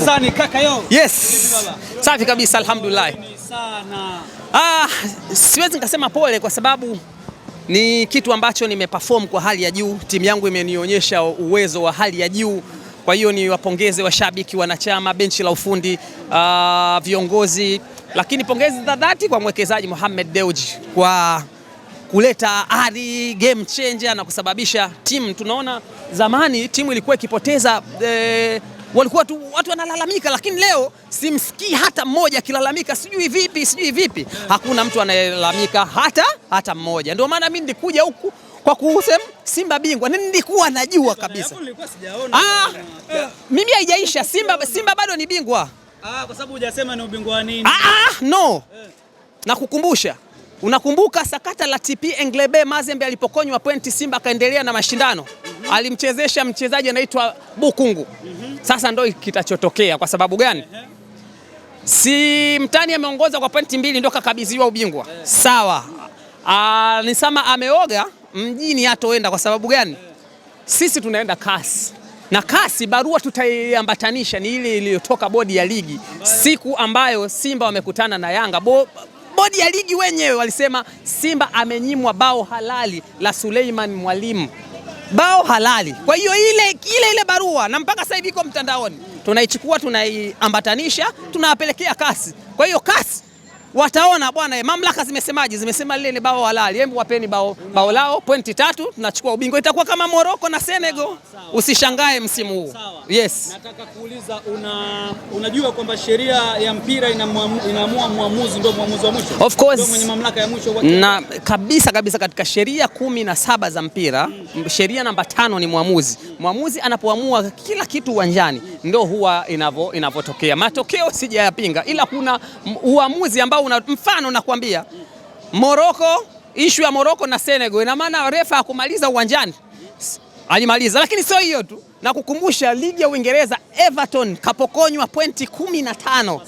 Ramadhani kaka yo. Yes. Safi kabisa alhamdulillah. Sana. Siwezi nikasema pole kwa sababu ni kitu ambacho nimeperform kwa hali ya juu. Timu yangu imenionyesha uwezo wa hali ya juu. Kwa hiyo ni wapongeze washabiki, wanachama, benchi la ufundi, viongozi, lakini pongezi za dhati kwa mwekezaji Mohamed Dewji kwa kuleta ari, game changer na kusababisha timu. Tunaona zamani timu ilikuwa ikipoteza, walikuwa tu watu wanalalamika, lakini leo simsikii hata mmoja akilalamika sijui vipi. Hakuna mtu anayelalamika hata mmoja. Ndio maana mimi nilikuja huku kwa kusema Simba bingwa. Nilikuwa najua kabisa. Mimi haijaisha. Simba bado ni bingwa. Kwa sababu hujasema ni ubingwa nini? No. Nakukumbusha. Unakumbuka sakata la TP Englebe Mazembe alipokonywa pointi Simba akaendelea na mashindano? Alimchezesha mchezaji anaitwa Bukungu. Sasa ndio kitachotokea. Kwa sababu gani? Si mtani ameongoza kwa pointi 2 ndio kakabidhiwa ubingwa. Sawa. Nisema ameoga mjini hatoenda. Kwa sababu gani? Sisi tunaenda kasi. Na kasi barua tutaiambatanisha ni ile iliyotoka bodi ya ligi siku ambayo Simba wamekutana na Yanga. Bodi ya ligi wenyewe walisema Simba amenyimwa bao halali la Suleiman Mwalimu. Bao halali. Kwa hiyo ile barua na mpaka sasa hivi iko mtandaoni. Tunaichukua, tunaiambatanisha, tunawapelekea kasi. Kwa hiyo kasi wataona bwana, mamlaka zimesemaje? Zimesema lile ni bao halali. Hebu wapeni bao lao, pointi 3, tunachukua ubingwa. Itakuwa kama Morocco na Senegal. Usishangae msimu huu. Yes. Nataka kuuliza, unajua kwamba sheria ya mpira inaamua muamuzi ndio muamuzi wa mwisho? Of course. Ndio mwenye mamlaka ya mwisho na kabisa katika sheria 17 za mpira, sheria namba 5 ni muamuzi. Muamuzi anapoamua kila kitu uwanjani ndio huwa inavyotokea. Matokeo sijayapinga, ila kuna uamuzi ambao mfano nakwambia Morocco, issue ya Morocco na Senegal, ina maana refa hakumaliza uwanjani. Alimaliza, lakini sio hiyo tu. Na kukumbusha ligi ya Uingereza, Everton kapokonywa pointi 15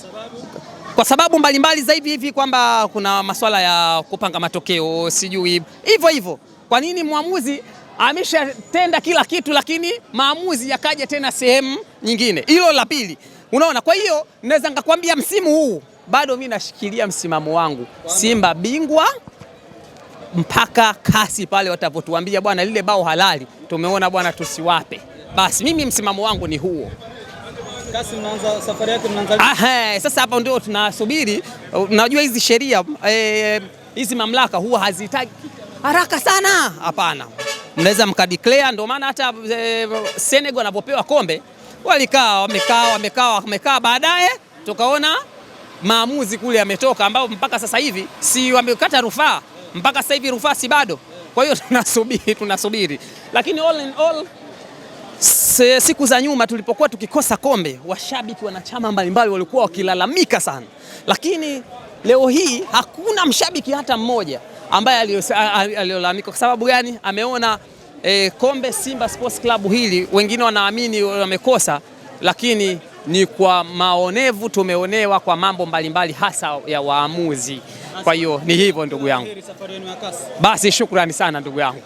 kwa sababu mbalimbali zaidi hivi, kwamba kuna masuala ya kupanga matokeo sijui hivyo. Kwa nini muamuzi ameshatenda kila kitu lakini maamuzi yakaja tena sehemu nyingine? Hilo la pili. Unaona, kwa hiyo naweza ngakwambia msimu huu bado mimi nashikilia msimamo wangu, Simba bingwa mpaka kasi pale watavotuambia bwana lile bao halali tumeona bwana tusiwape. Basi mimi msimamo wangu ni huo. Kasi mnaanza safari yake, mnaanza. Sasa hapa ndio tunasubiri. Unajua hizi sheria hizi mamlaka huwa hazihitaji haraka sana. Hapana. Mnaweza mkadeclare, ndio maana hata Senegal wanapopewa kombe wamekaa baadaye tukaona maamuzi kule yametoka, ambao mpaka sasa hivi si wamekata rufaa, mpaka sasa hivi rufaa si bado. Kwa hiyo tunasubiri. Lakini all in all, siku za nyuma tulipokuwa tukikosa kombe, washabiki, wanachama mbalimbali walikuwa wakilalamika sana, lakini leo hii hakuna mshabiki hata mmoja ambaye aliolalamika. Kwa sababu gani? Ameona kombe Simba Sports Club hili, wengine wanaamini wamekosa, lakini ni kwa maonevu, tumeonewa kwa mambo mbalimbali hasa ya waamuzi. Kwa hiyo ni hivyo ndugu yangu. Basi shukrani sana ndugu yangu.